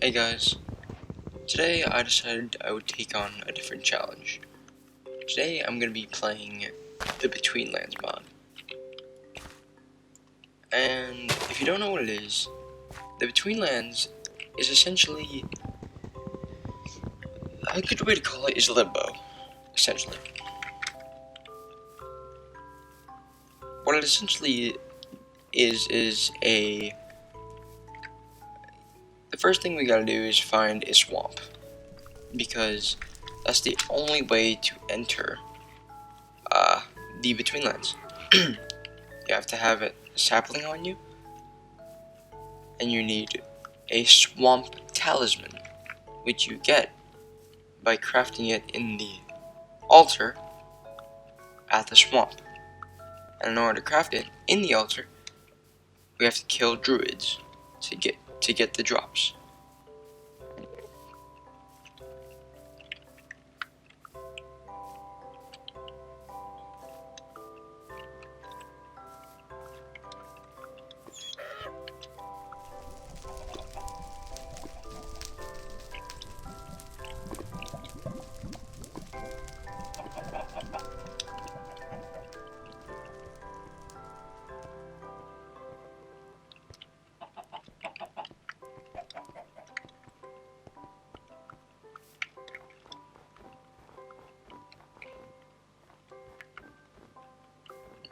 Hey guys, today I decided I would take on a different challenge. Today I'm going to be playing the Between Lands mod. And if you don't know what it is, the Between Lands is essentially, a good way to call it is limbo, essentially. What it essentially is the first thing we gotta do is find a swamp, because that's the only way to enter the Between Lands. You have to have a sapling on you, and you need a swamp talisman, which you get by crafting it in the altar at the swamp. And in order to craft it in the altar, we have to kill druids to get the drops.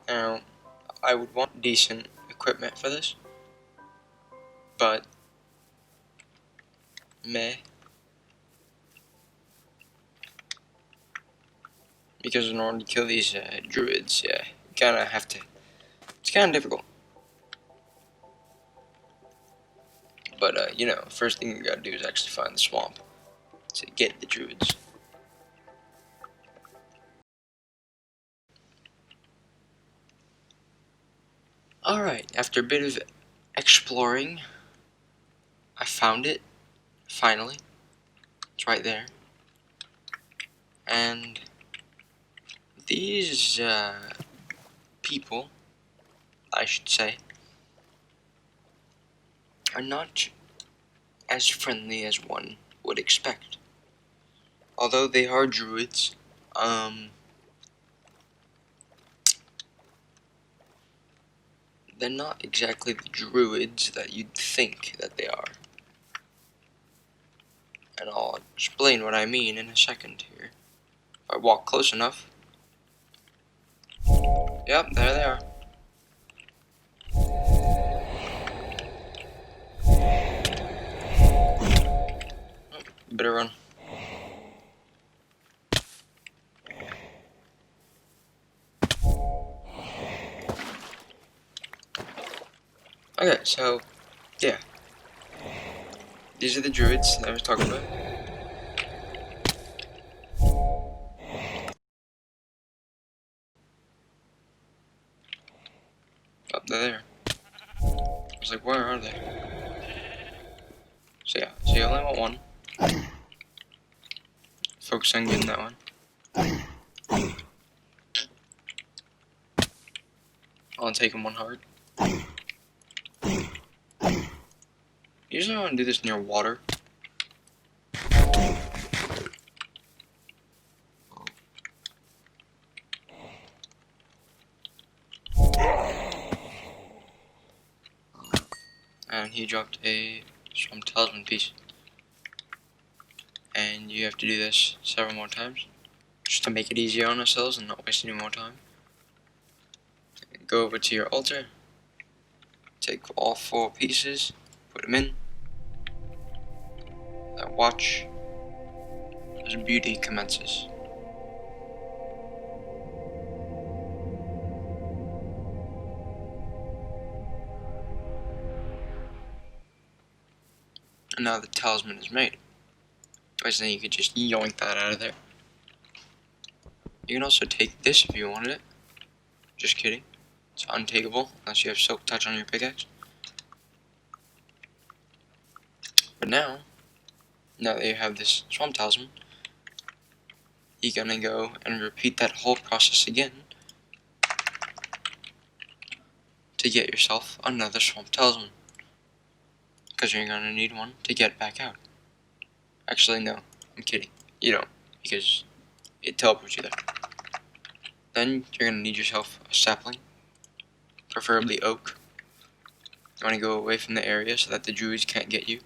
Now, I would want decent equipment for this, but meh. Because in order to kill these druids, yeah, you kinda have to. It's kinda difficult. But, you know, first thing you gotta do is actually find the swamp to get the druids. Alright, after a bit of exploring, I found it, finally. It's right there. And these people, I should say, are not as friendly as one would expect. Although they are druids, they're not exactly the druids that you'd think that they are. And I'll explain what I mean in a second here. If I walk close enough. Yep, there they are. Oh, better run. Okay, so, yeah. These are the druids that I was talking about. Oh, they're there. I was like, where are they? So yeah, so you only want one. Focus on getting that one. I'll take them one hard. Usually I want to do this near water. And he dropped a swamp talisman piece. And you have to do this several more times, just to make it easier on ourselves and not waste any more time. Go over to your altar, take all 4 pieces, put them in, and watch as beauty commences. And now the talisman is made. Otherwise then you could just yoink that out of there. You can also take this if you wanted it. Just kidding. It's untakeable unless you have silk touch on your pickaxe. But now that you have this swamp talisman, you're gonna go and repeat that whole process again to get yourself another swamp talisman. because you're gonna need one to get back out. Actually, no, I'm kidding. You don't, because it teleports you there. Then you're gonna need yourself a sapling, preferably oak. You wanna go away from the area so that the druids can't get you.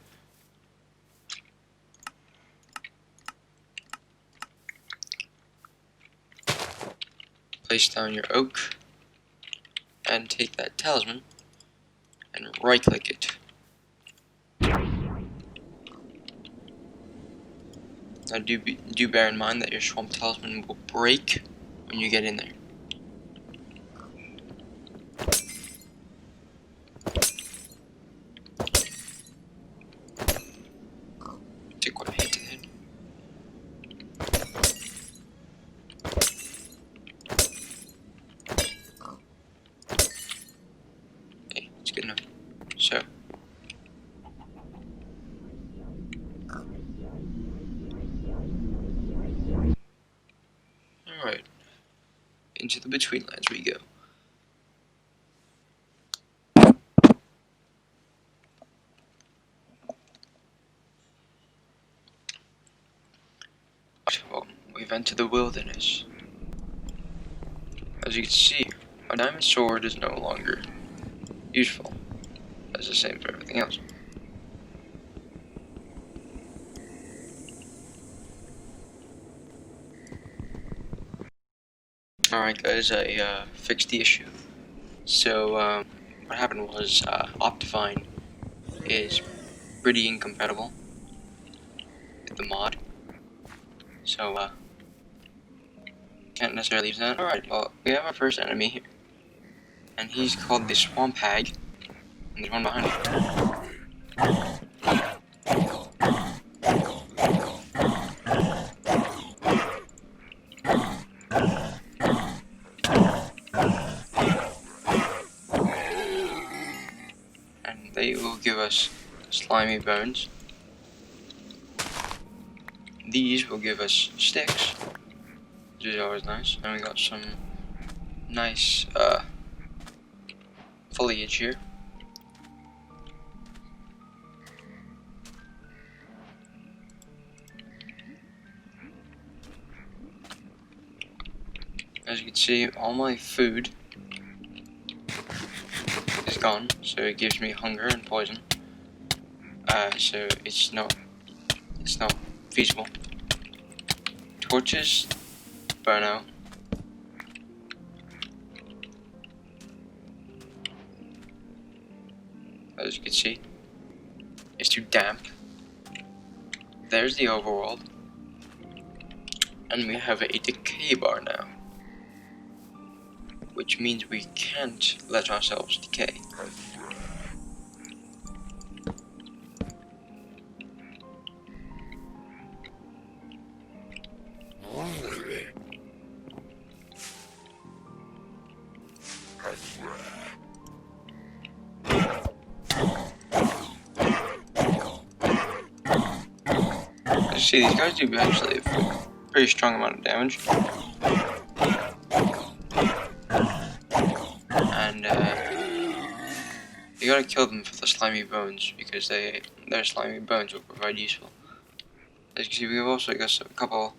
Place down your oak, and take that talisman, and right-click it. Now do bear in mind that your swamp talisman will break when you get in there. Take quite a hit to the head. Hey, it's good enough. So. Alright. Into the Betweenlands we go. Well, we've entered the wilderness. As you can see, my diamond sword is no longer useful. That's the same for everything else. Alright guys, I fixed the issue. So, what happened was, Optifine is pretty incompatible with the mod. So, can't necessarily use that. Alright, well, we have our first enemy here. And he's called the Swamp Hag. And there's one behind him. And they will give us slimy bones. These will give us sticks, which is always nice. And we got some nice foliage here. As you can see, all my food is gone, so it gives me hunger and poison. So it's not feasible. Torches burn out. As you can see, it's too damp. There's the overworld. And we have a decay bar now, which means we can't let ourselves decay. As you see, these guys do actually a pretty strong amount of damage. And you gotta kill them for the slimy bones, because their slimy bones will provide useful. As you can see, we've also got a couple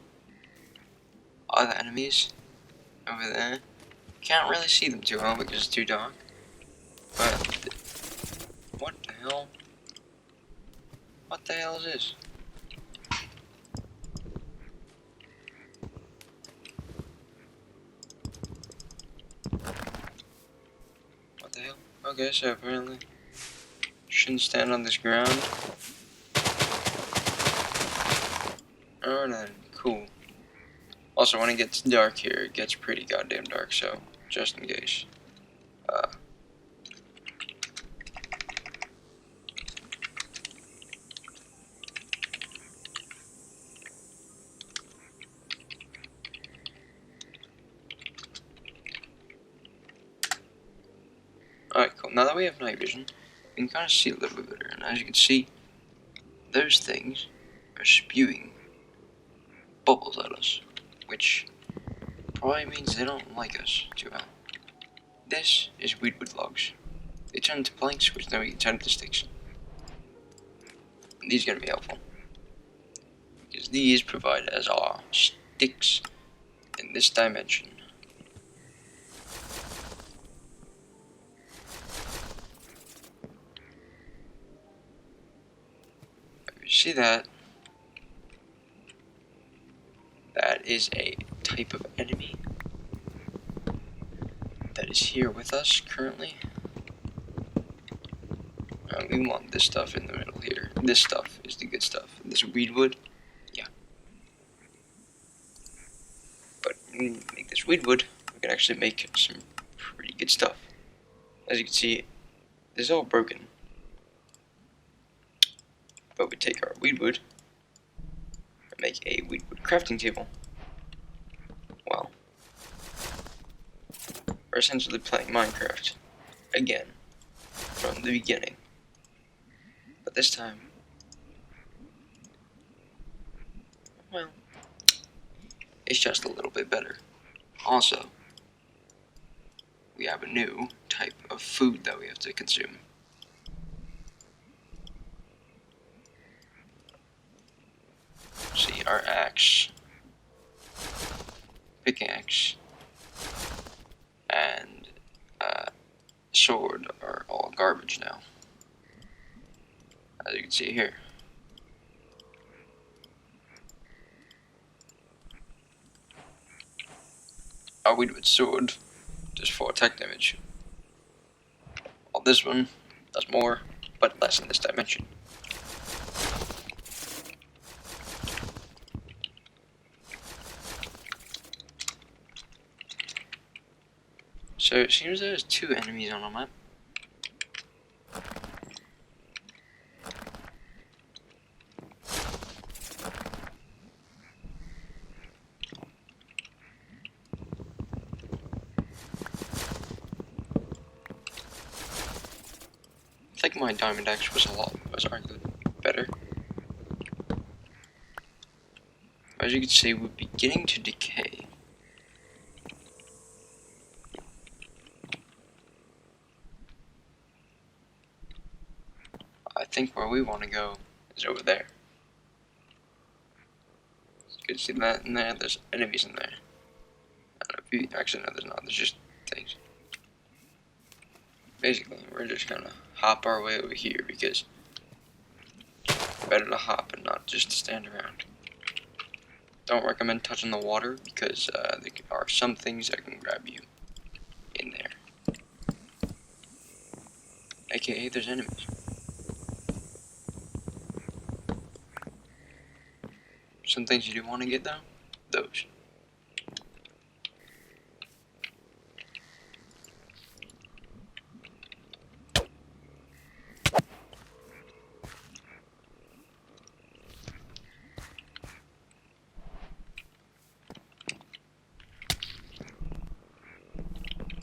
other enemies over there. Can't really see them too well because it's too dark. But what the hell? What the hell is this? What the hell? Okay, so apparently shouldn't stand on this ground. Alright then, cool. Also, when it gets dark here, it gets pretty goddamn dark, so just in case. Alright, cool. Now that we have night vision, we can kind of see a little bit better. And as you can see, those things are spewing bubbles at us, which probably means they don't like us too well. This is weedwood logs. They turn into planks, which then we can turn into sticks. These are going to be helpful, because these provide as our sticks in this dimension. You see that? That is a type of enemy that is here with us currently. We want this stuff in the middle here. This stuff is the good stuff. This weedwood, yeah. But when we make this weedwood, we can actually make some pretty good stuff. As you can see, this is all broken. But we take our weedwood and make a weedwood crafting table. Well, we're essentially playing Minecraft again from the beginning. But this time, well, it's just a little bit better. Also, we have a new type of food that we have to consume. See, our axe, pickaxe, and sword are all garbage now, as you can see here. Our weedwood sword does 4 attack damage, while this one does more, but less in this dimension. So it seems there's 2 enemies on the map. I think my diamond axe was arguably better. As you can see, we're beginning to decay. I think where we want to go is over there. You can see that in there, there's enemies in there. I don't know if you, actually no, there's not, there's just things. Basically, we're just gonna hop our way over here because it's better to hop and not just to stand around. Don't recommend touching the water because there are some things that can grab you in there. AKA, there's enemies. Some things you do want to get though, those.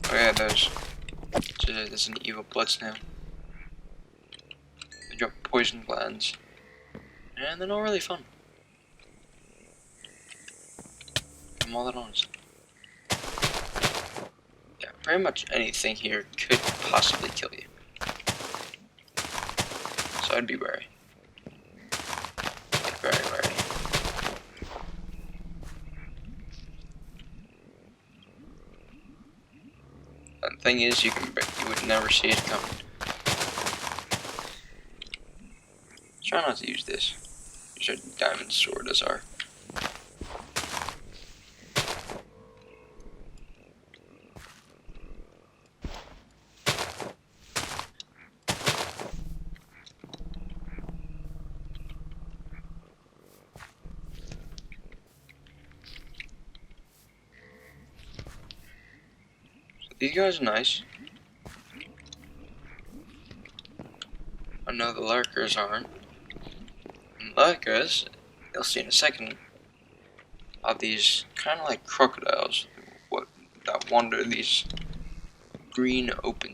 Oh yeah, those. So there's an evil blood snail. They drop poison glands, and they're not really fun. I'm all that honest. Yeah, pretty much anything here could possibly kill you. So I'd be wary. Like, very wary. And the thing is, you would never see it coming. Try not to use this. Use our diamond sword as our. These guys are nice. I know the lurkers aren't. And lurkers, you'll see in a second, are these kind of like crocodiles that wander these green open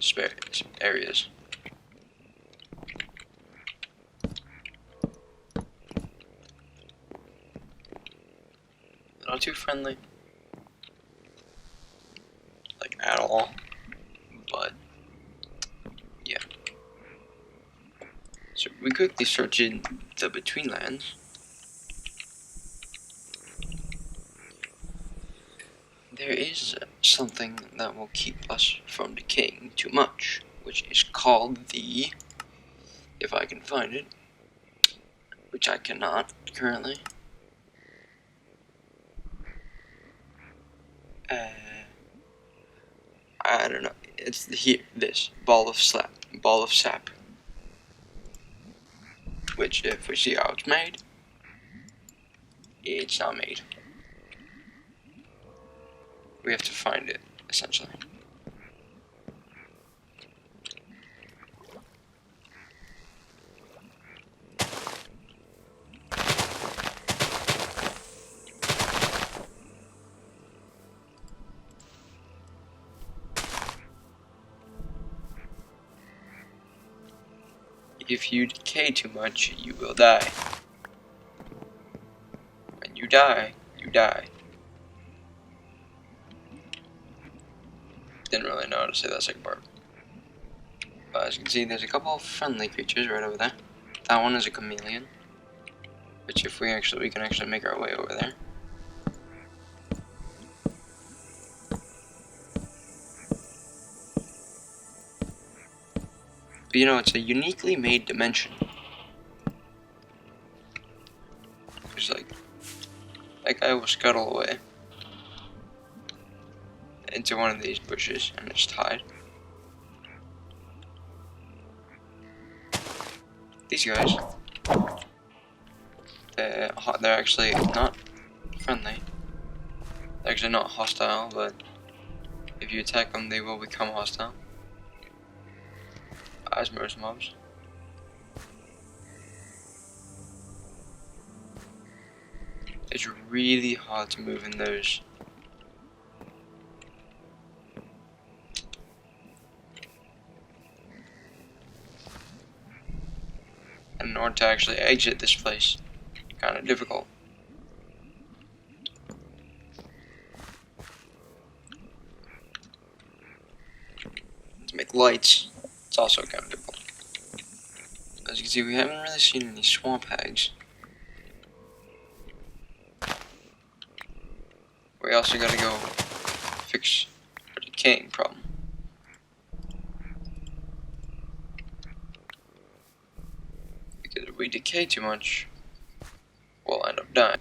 areas. They're not too friendly. Like, at all. But, yeah. So we quickly search in the Betweenlands, there is something that will keep us from decaying too much, which is called the, if I can find it, which I cannot currently, I don't know, it's here, this, ball of sap, which if we see how it's made, it's not made. We have to find it, essentially. If you decay too much, you will die. When you die, you die. Didn't really know how to say that second part. But as you can see, there's a couple of friendly creatures right over there. That one is a chameleon, which if we can actually make our way over there. But you know, it's a uniquely made dimension. It's like that guy will scuttle away into one of these bushes and it's tied. These guys, they're actually not friendly. They're actually not hostile, but if you attack them, they will become hostile. As most mobs. It's really hard to move in those. And in order to actually exit this place, kind of difficult. To make lights, it's also kind of difficult. As you can see, we haven't really seen any swamp hags. We also gotta go fix our decaying problem. Because if we decay too much, we'll end up dying.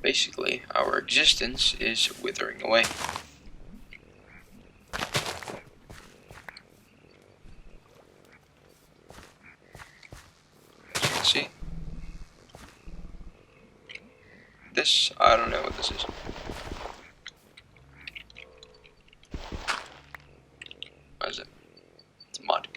Basically, our existence is withering away. As you can see, this, I don't know what this is. What is it? It's mud.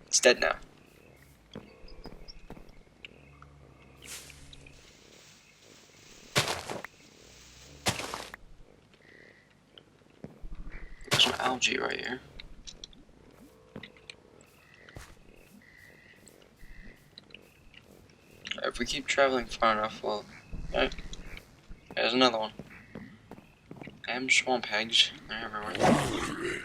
It's dead now. There's some algae right here. If we keep traveling far enough, well, right, there's another one. Damn swamp hags, they're everywhere.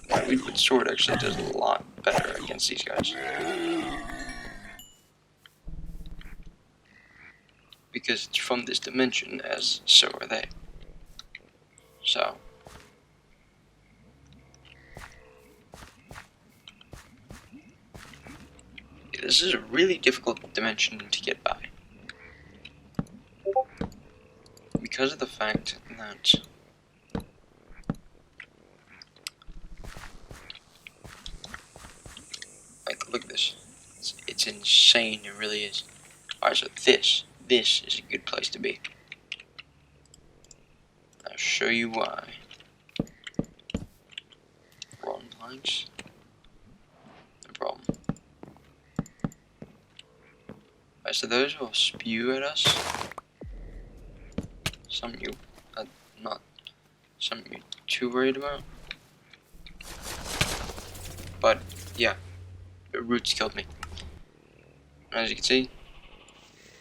My liquid sword actually does a lot better against these guys. Because it's from this dimension, as so are they. So. This is a really difficult dimension to get by. Because of the fact that like, look at this. It's insane, it really is. Alright, so this is a good place to be. I'll show you why. Wrong place. spikes. No problem. Alright, so those will spew at us. Something you, not something you're too worried about. But yeah, the roots killed me. As you can see,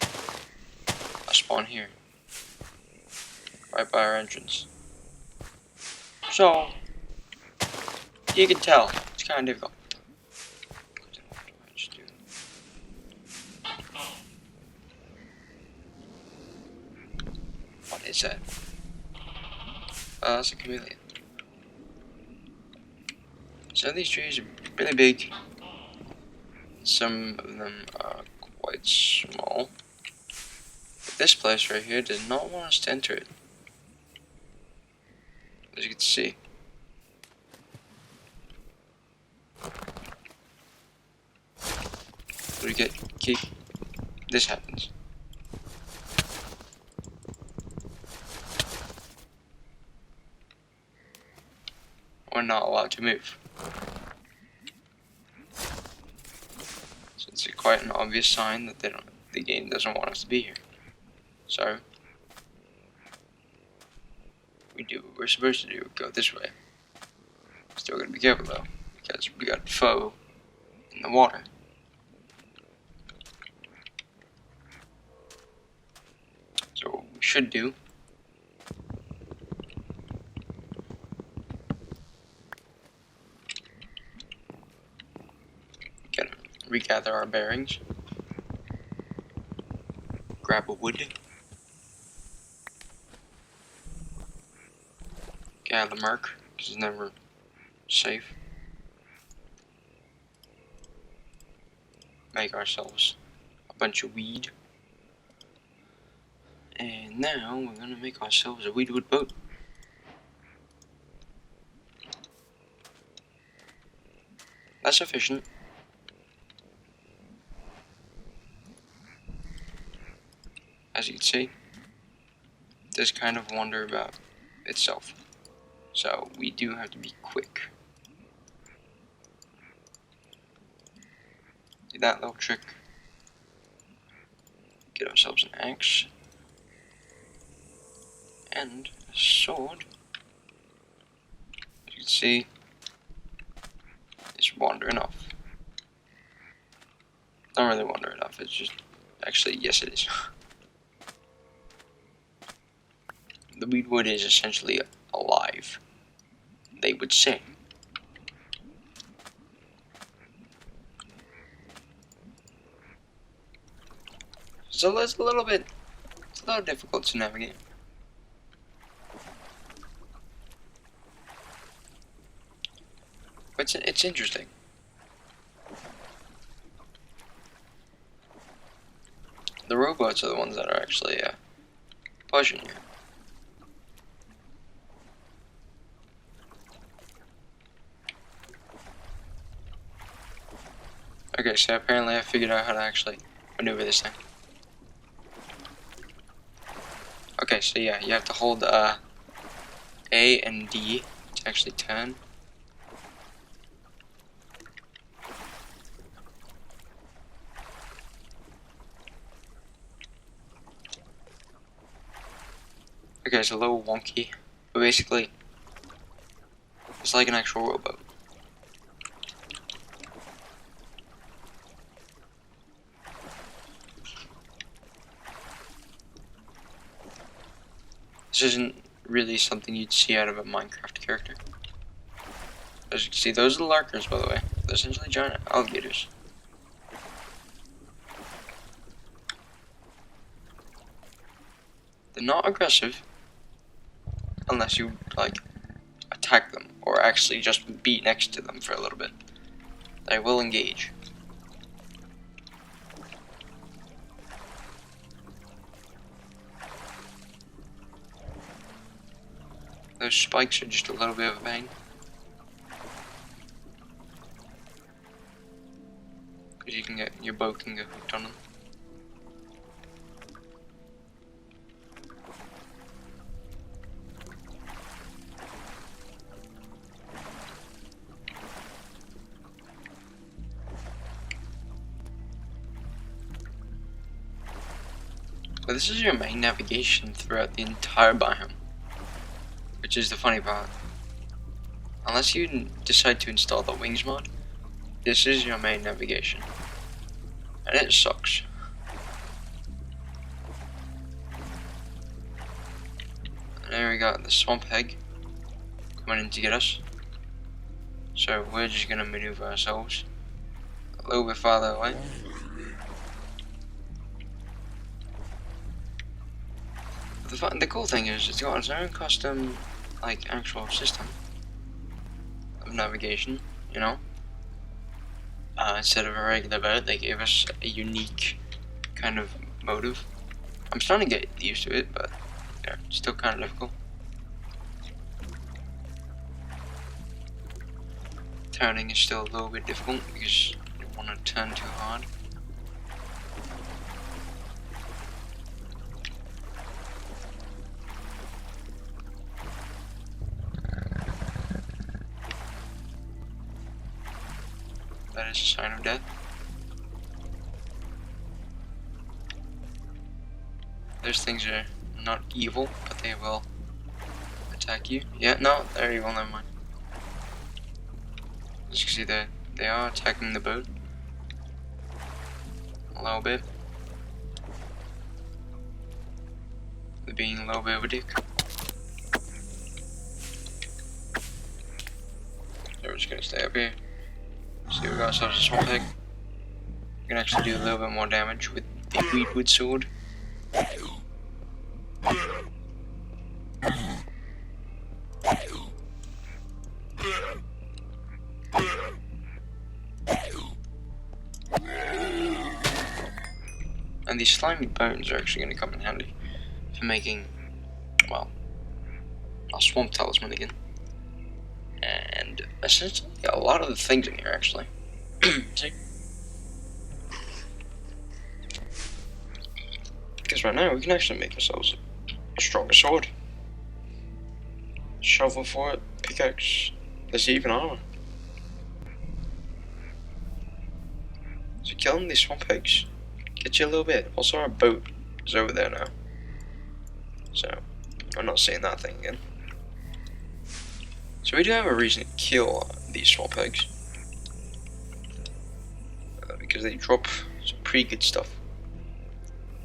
I spawn here, right by our entrance. So you can tell it's kind of difficult. What is that? That's a chameleon. Some of these trees are really big. Some of them are quite small. But this place right here does not want us to enter it. As you can see. We keep this happens. We're not allowed to move. So it's quite an obvious sign that the game doesn't want us to be here. So we do what we're supposed to do, go this way. Still gotta be careful though, because we got foe in the water. So what we should do regather our bearings, grab a wood, gather mark, because it's never safe, make ourselves a bunch of weed, and now we're going to make ourselves a weedwood boat. That's sufficient. As you can see, it does kind of wander about itself. So we do have to be quick. Do that little trick. Get ourselves an axe. And a sword. As you can see, it's wandering off. Not really wandering off, it's just, actually, yes it is. The weedwood is essentially alive, they would say. So it's a little difficult to navigate. But it's interesting. The robots are the ones that are actually pushing you. Okay, so apparently I figured out how to actually maneuver this thing. Okay, so yeah, you have to hold A and D to actually turn. Okay, it's a little wonky, but basically, it's like an actual rowboat. This isn't really something you'd see out of a Minecraft character. As you can see, those are the larkers, by the way. They're essentially giant alligators. They're not aggressive, unless you, like, attack them, or actually just be next to them for a little bit. They will engage. Those spikes are just a little bit of a pain. Because you can get, your boat can get hooked on them. But this is your main navigation throughout the entire biome, which is the funny part. Unless you decide to install the Wings mod, this is your main navigation. And it sucks. And there we got the swamp egg coming in to get us. So we're just gonna maneuver ourselves a little bit farther away. The cool thing is it's got its own custom, like, actual system of navigation, you know? Instead of a regular boat, they gave us a unique kind of motive. I'm starting to get used to it, but yeah, it's still kind of difficult. Turning is still a little bit difficult because you don't want to turn too hard. That is a sign of death. Those things are not evil, but they will attack you. Yeah, no, they're evil, never mind. As you can see that they are attacking the boat a little bit. They're being a little bit of a dick. So we're just gonna stay up here. See, we got ourselves a swamp egg. We can actually do a little bit more damage with the Weedwood sword. And these slimy bones are actually going to come in handy for making, well, a swamp talisman again. And essentially a lot of the things in here actually. See? Because right now we can actually make ourselves a stronger sword. Shovel for it, pickaxe, there's even armor. So killing these swamp eggs gets you a little bit. Also our boat is over there now. So I'm not seeing that thing again. So we do have a reason to kill these swamp eggs. Because they drop some pretty good stuff.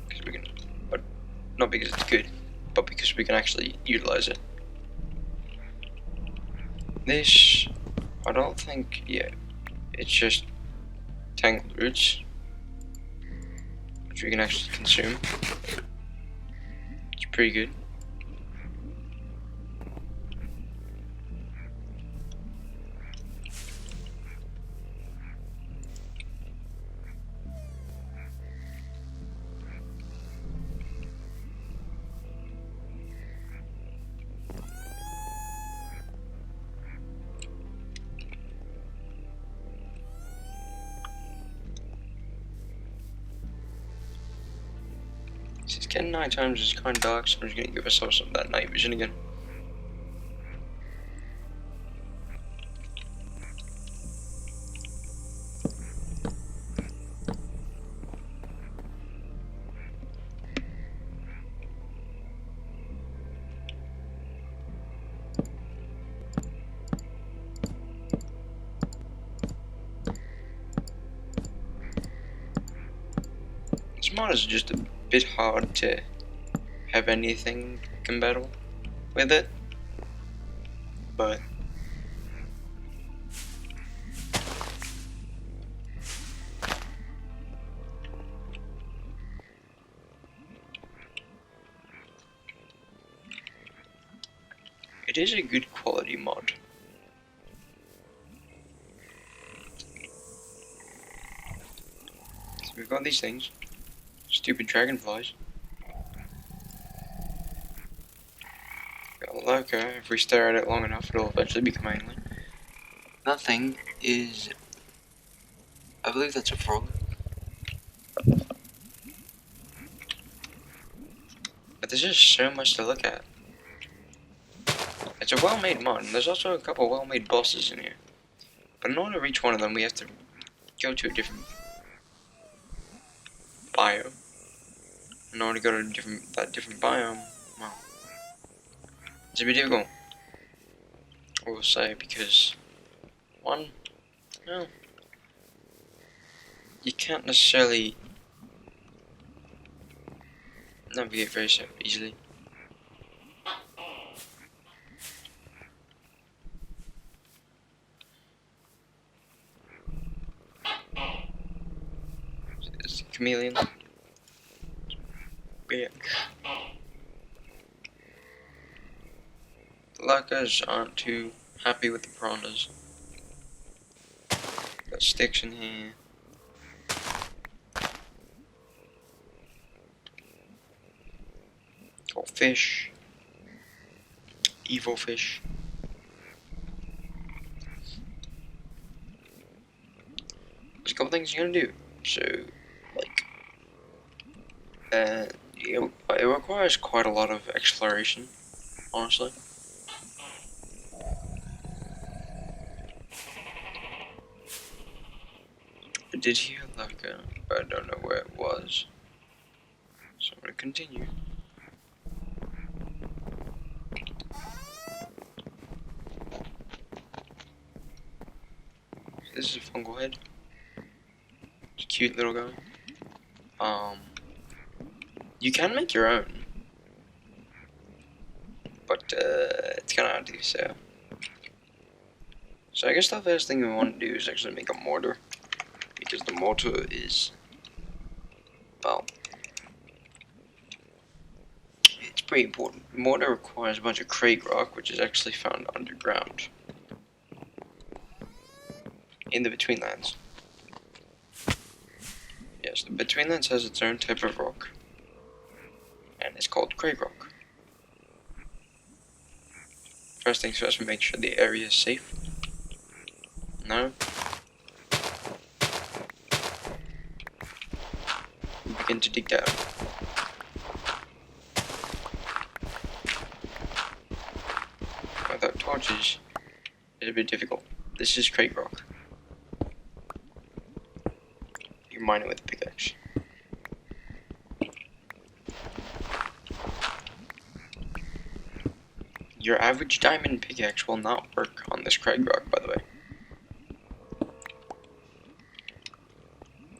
Because we can, but not because it's good, but because we can actually utilize it. This, I don't think, yeah, it's just tangled roots, which we can actually consume. It's pretty good. It's getting night times, it's kind of dark, so I'm just going to give ourselves some of that night vision again. This mod is just a bit hard to have anything compatible with it, but it is a good quality mod. So we've got these things. Stupid dragonflies. Got a lurker. If we stare at it long enough, it'll eventually become angry. That thing is, I believe that's a frog. But there's just so much to look at. It's a well-made mod, and there's also a couple well-made bosses in here. But in order to reach one of them, we have to go to a different biome. in order to go to that different biome, well, it's a bit difficult. I will say, because one, well, you can't necessarily navigate very easily. It's a chameleon. Bitch. The lacas aren't too happy with the piranhas. Got sticks in here. Got fish. Evil fish. There's a couple things you're gonna do. So, like, it requires quite a lot of exploration, honestly. I did hear Laka, but I don't know where it was. So I'm gonna continue. This is a fungal head. It's a cute little guy. You can make your own, but it's kind of hard to do so. So I guess the first thing we want to do is actually make a mortar, because the mortar is, well, it's pretty important. Mortar requires a bunch of crag rock, which is actually found underground in the Betweenlands. Yes, the Betweenlands has its own type of rock, and it's called crag rock. First things first, we make sure the area is safe. Now, we begin to dig down. Without torches, it's a bit difficult. This is crag rock. You mine it with a pickaxe. Your average diamond pickaxe will not work on this crag rock, by the way.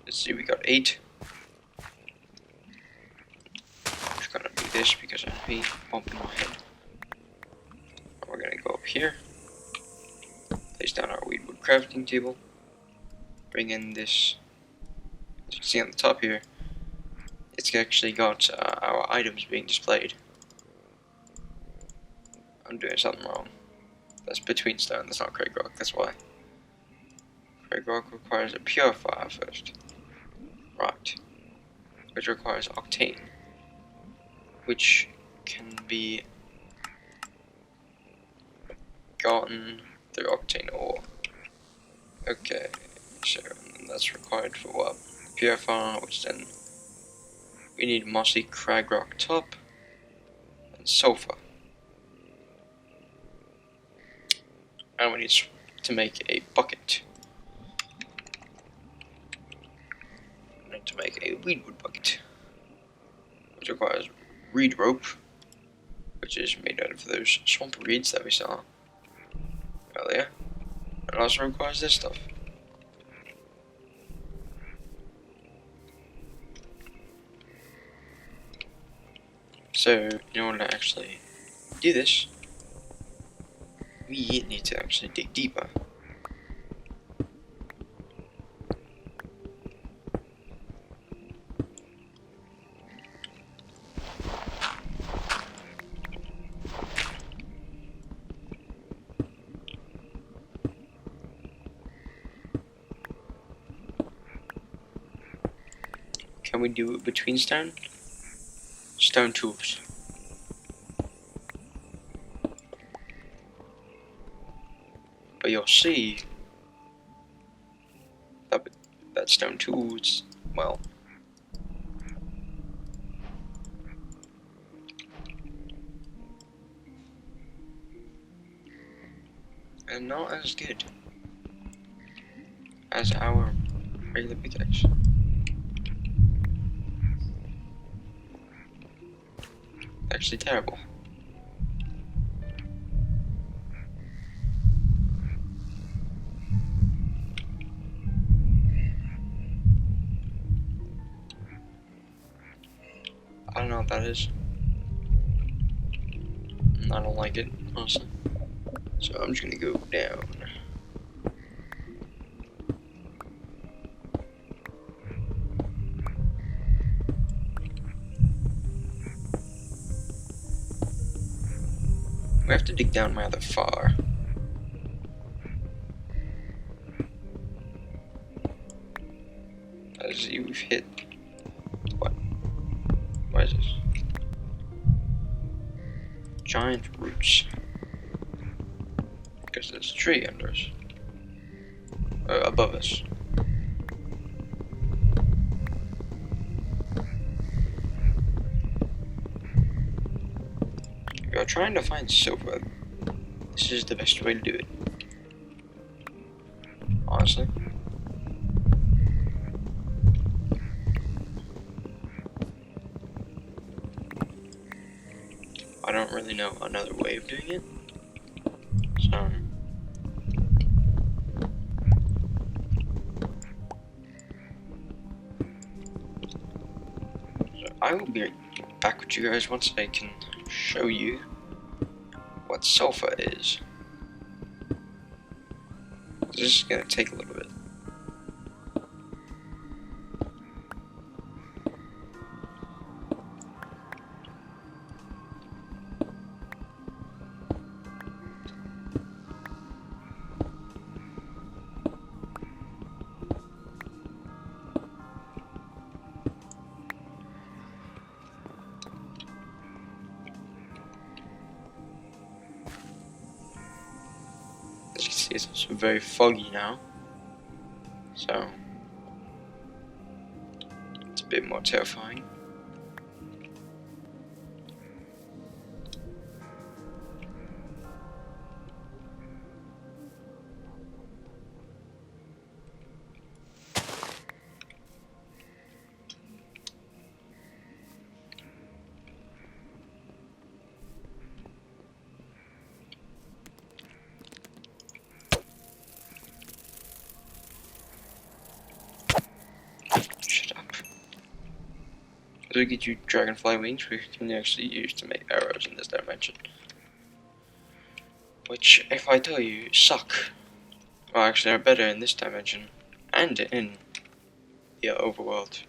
Let's see, we got 8. I'm just gonna do this because I hate bumping my head. And we're gonna go up here, place down our weedwood crafting table, bring in this. As you can see on the top here, it's actually got our items being displayed. I'm doing something wrong. That's between stone, that's not crag rock, that's why. Crag rock requires a purifier first. Right. Which requires octane. Which can be gotten through octane ore. Okay, so that's required for what? Purifier, which then we need mossy crag rock top and sulfur. And we need to make a bucket. We need to make a weedwood bucket, which requires reed rope, which is made out of those swamp reeds that we saw earlier. It also requires this stuff. So, in order to actually do this, we need to actually dig deeper. Can we do it between stone? Stone tools. But you'll see that stone tools, well, and not as good as our regular pickaxe. actually terrible. I don't know what that is. I don't like it, honestly. So I'm just gonna go down. We have to dig down rather far. As you've hit. What? What is this? Giant roots. Because there's a tree under us. Above us. If you're trying to find silver, this is the best way to do it. Honestly. I don't really know another way of doing it. So I will be back with you guys once I can show you what sulfur is. This is gonna take a little bit. As you can see, it's also very foggy now, so it's a bit more terrifying. Shut up. As we get you dragonfly wings, we can actually use to make arrows in this dimension. Which, if I tell you, suck. Well, actually, are better in this dimension and in the overworld.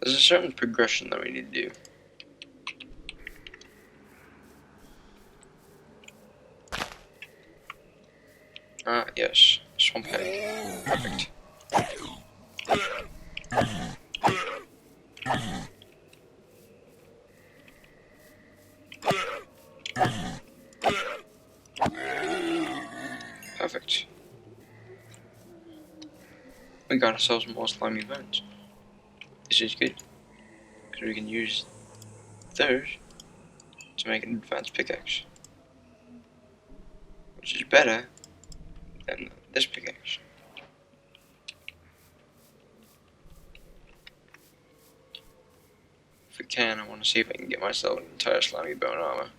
There's a certain progression that we need to do. Yes. Swamp egg. Perfect. Perfect. We got ourselves more slimy bones. This is good, because we can use those to make an advanced pickaxe, which is better than this pickaxe. If we can, I want to see if I can get myself an entire slimy bone armor,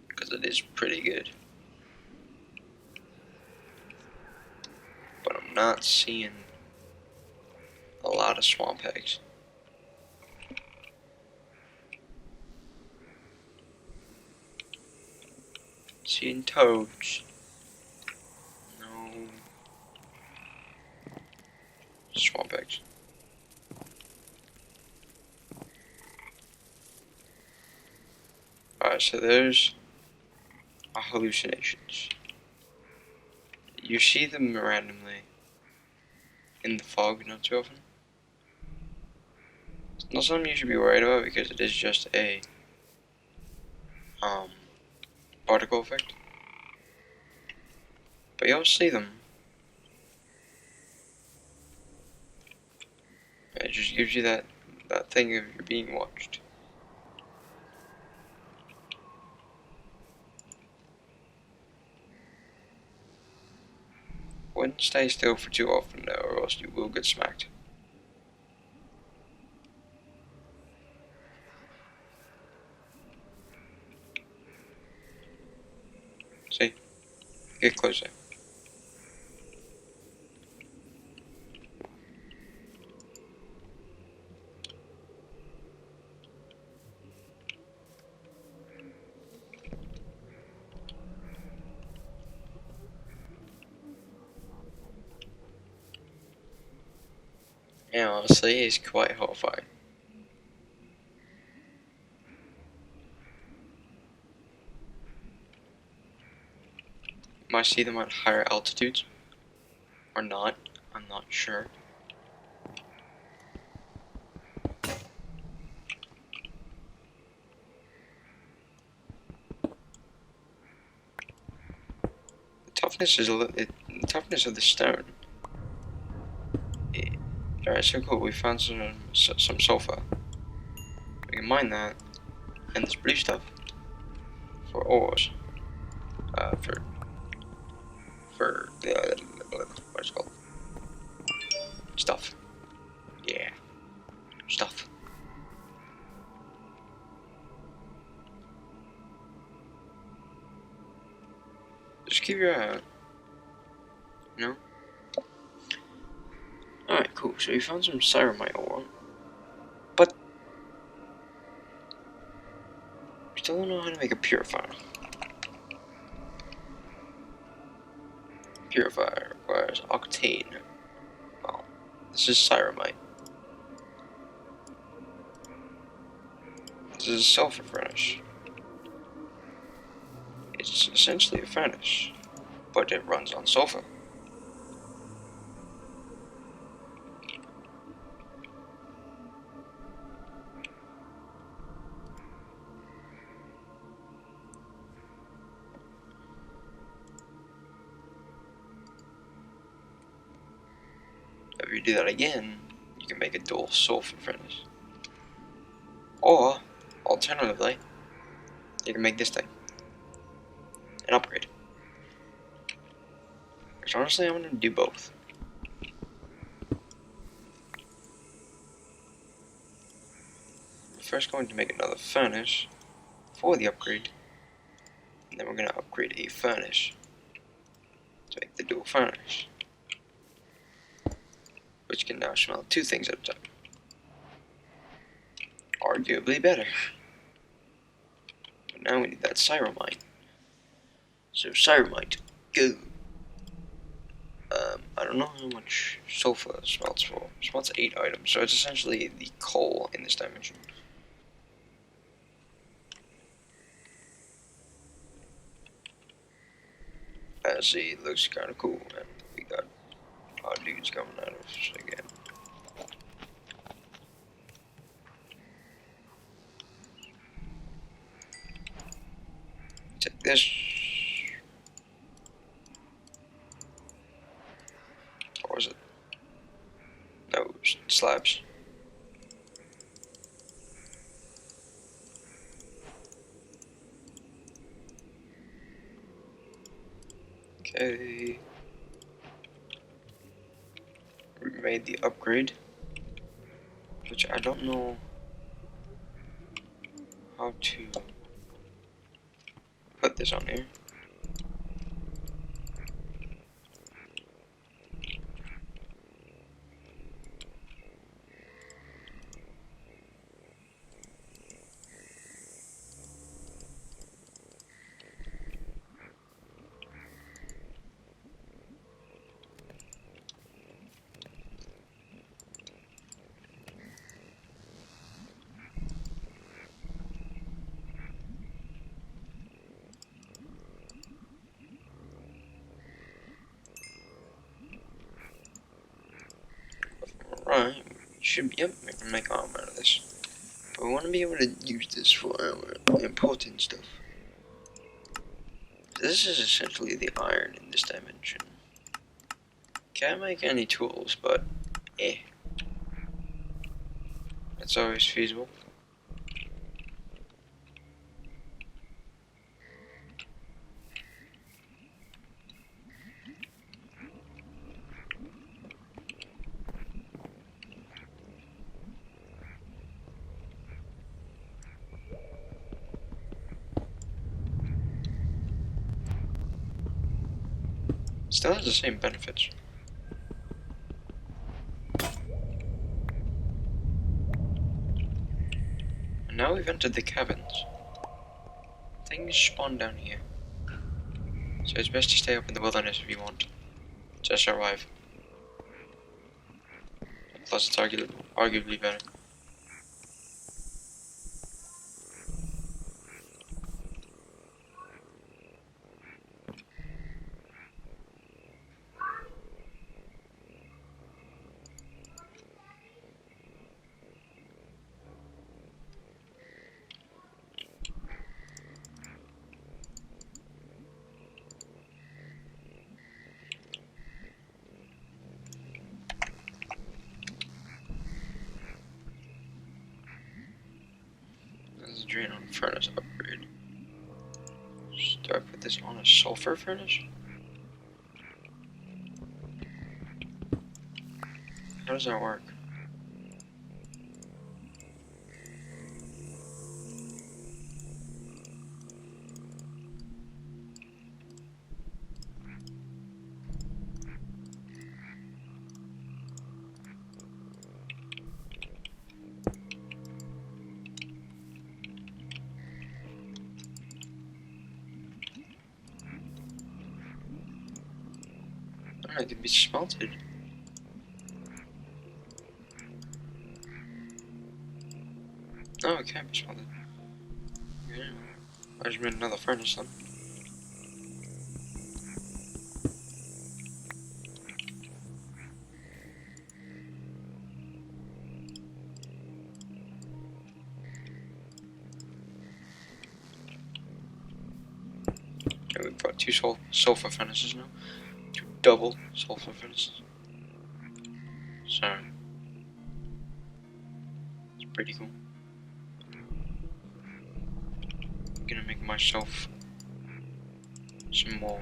because it is pretty good. But I'm not seeing a lot of swamp eggs. Seeing toads. No. Swamp eggs. Alright, so there's hallucinations. You see them randomly in the fog not too often. It's not something you should be worried about because it is just a particle effect. But you'll see them. just gives you that thing of you're being watched. Wouldn't stay still for too often though, or else you will get smacked. See? Get closer. Yeah, honestly, it's quite horrifying. You might see them at higher altitudes, or not. I'm not sure. The toughness is the toughness of the stone. Alright, so cool. We found some sulfur. We can mine that, and this blue stuff for ores. For what's it called? Stuff. Yeah, stuff. Just keep your eye out. You know? Alright, cool. So we found some ceramite ore. But we still don't know how to make a purifier. Purifier requires octane. Well, this is ceramite. This is a sulfur furnace. It's essentially a furnace, but it runs on sulfur. If you do that again, you can make a dual sulfur furnace. Or, alternatively, you can make this thing. An upgrade. Which honestly, I'm going to do both. We're first going to make another furnace for the upgrade. And then we're going to upgrade a furnace to make the dual furnace. Which can now smelt two things at a time. Arguably better. But now we need that ceramite. So ceramite, go. I don't know how much sulfur smelts for. It smelts 8 items, so it's essentially the coal in this dimension. See, it looks kind of cool, man. We got our dudes coming at us again. Take this. Or is it? No, slabs. Okay. We made the upgrade, which I don't know how to put this on here. Alright, should be, yep, we can make armor out of this. But we want to be able to use this for our important stuff. This is essentially the iron in this dimension. Can't make any tools, but eh. It's always feasible. Still has the same benefits. And now we've entered the cabins. Things spawn down here. So it's best to stay up in the wilderness if you want to survive. Plus it's arguably better. Let's drain on furnace upgrade. Do I put this on a sulfur furnace? How does that work? Oh, it can be smelted. Oh, it can be smelted. Yeah. I just made another furnace then. Okay, we've got two sulfur furnaces now. Two double sulfur furnaces. So, it's pretty cool. I'm gonna make myself some more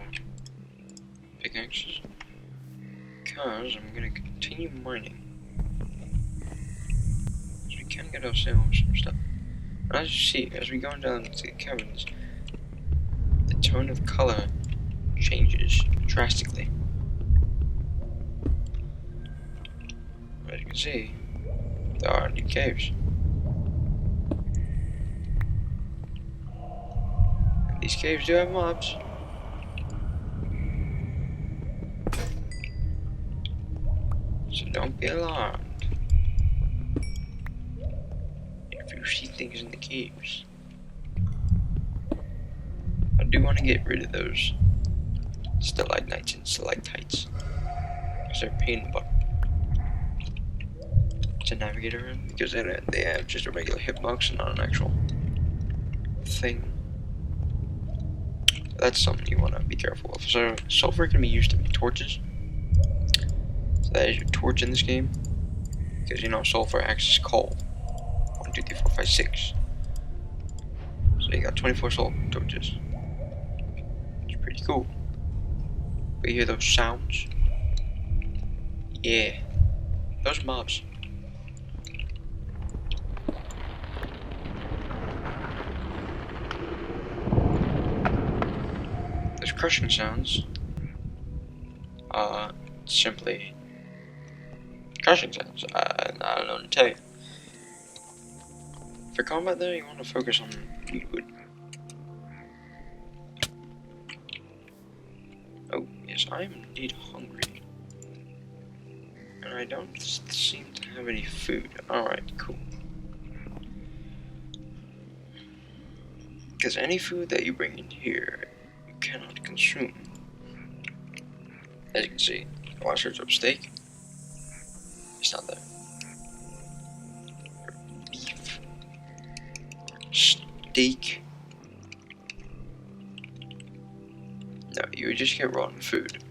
pickaxes. Because I'm gonna continue mining. So we can get ourselves some stuff. And as you see, as we go down to the cabins, the tone of color changes drastically. As you can see, there are new caves. And these caves do have mobs. So don't be alarmed if you see things in the caves. I do want to get rid of those stalagmites and stalactites, because they're a pain in the butt to navigate around, because they have just a regular hitbox and not an actual thing. That's something you want to be careful of. So sulfur can be used to make torches. So that is your torch in this game, because you know sulfur acts as coal. 1, 2, 3, 4, 5, 6. So you got 24 sulfur torches. It's pretty cool. But you hear those sounds? Yeah, those mobs. Those crushing sounds are simply crushing sounds. I don't know what to tell you. For combat though, you want to focus on wood. Oh, yes, I am indeed hungry. And I don't seem to have any food. Alright, cool. Because any food that you bring in here, you cannot consume. As you can see, I search up steak. It's not there. Beef. Steak. No, you would just get rotten food.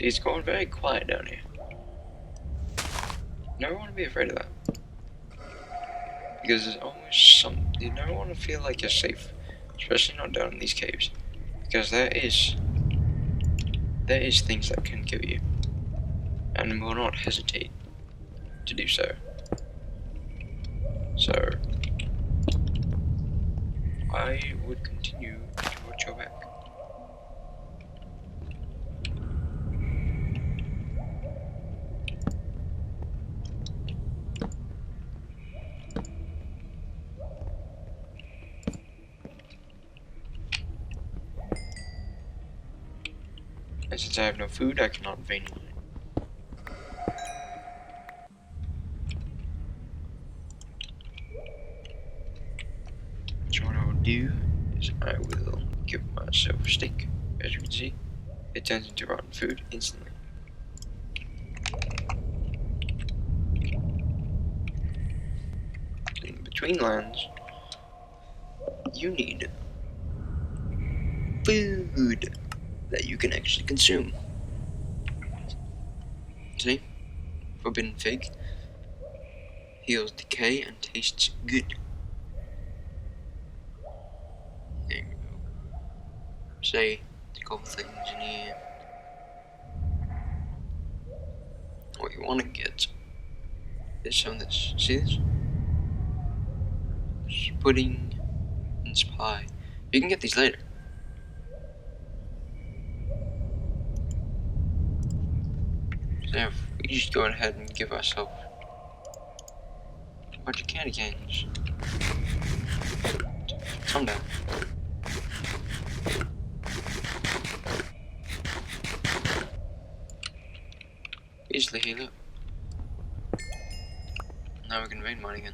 See, it's going very quiet down here. Never want to be afraid of that. Because there's always you never want to feel like you're safe. Especially not down in these caves. Because there is things that can kill you. And will not hesitate to do so. So, I would continue to watch your back. And since I have no food, I cannot vein mine. So what I will do is I will give myself a steak. As you can see, it turns into rotten food instantly. In between lands, you need food that you can actually consume. See? Forbidden fig heals decay and tastes good. There you go. Say a couple things in here. What you want to get is some of this. See this? Pudding and pie. You can get these later. So if we just go ahead and give ourselves a bunch of candy canes. Calm down. Easily heal up. Now we can vein mine again.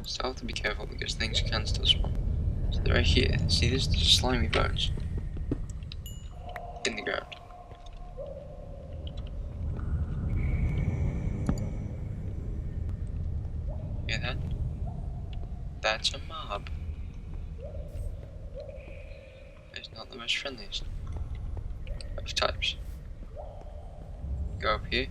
Still have to be careful because things can still spawn. So they're right here. See this? There's slimy bones in the ground. Hear that? That's a mob. It's not the most friendliest of types. Go up here.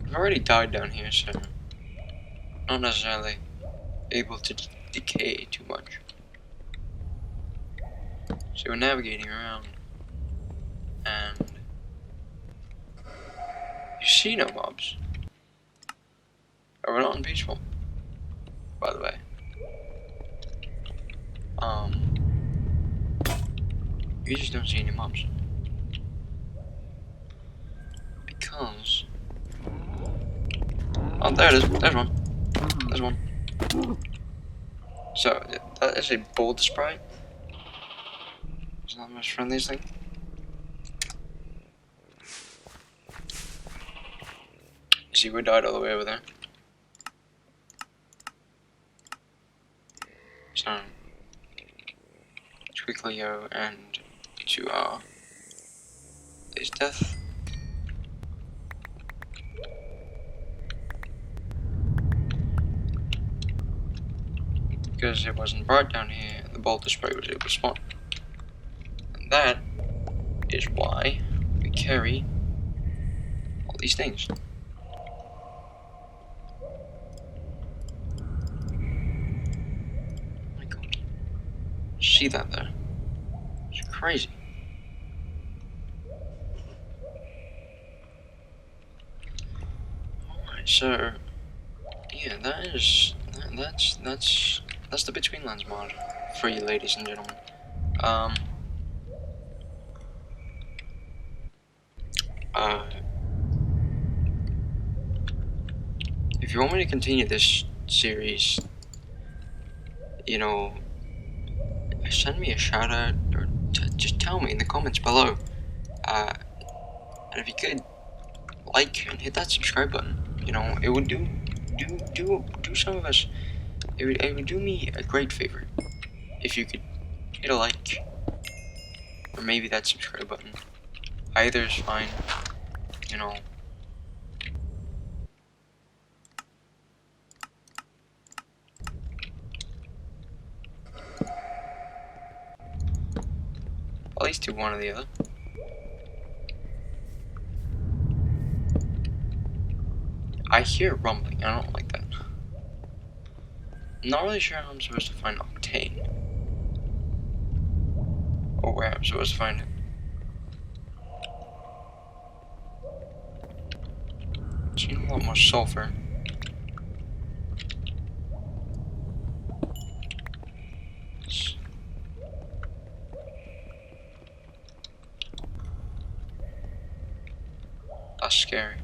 I've already died down here, so not necessarily able to decay too much. So we're navigating around, and you see no mobs. Oh, we're not in peaceful, by the way. You just don't see any mobs. Because... oh, there it is. There's one. There's one. So, that is a bold spray. It's not the most friendliest thing. You see, we died all the way over there. So, let's quickly go and to his death. Because it wasn't bright down here, the bolt spray was able to spawn. And that is why we carry all these things. Oh my god. See that there? It's crazy. Alright, so yeah, that's the Between Lands mod for you, ladies and gentlemen. if you want me to continue this series, you know, send me a shout out or just tell me in the comments below. And if you could like and hit that subscribe button, you know, it would do some of us. It would do me a great favor if you could hit a like or maybe that subscribe button. Either is fine, you know. At least do one or the other. I hear rumbling. I don't like that. I'm not really sure how I'm supposed to find octane. Or where I'm supposed to find it. Seen a lot more sulfur. That's scary.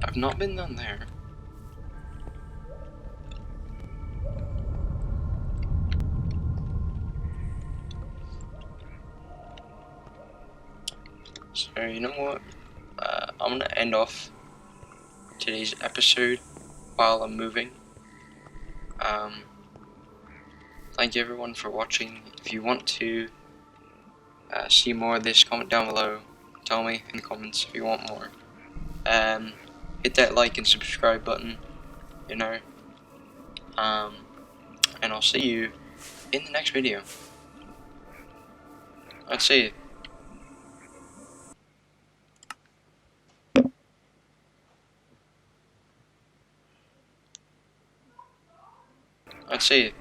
I've not been down there. So, you know what? I'm gonna end off today's episode while I'm moving. Thank you everyone for watching. If you want to see more of this, comment down below. Tell me in the comments if you want more. Hit that like and subscribe button, you know. And I'll see you in the next video. Let's see you. Let's see you.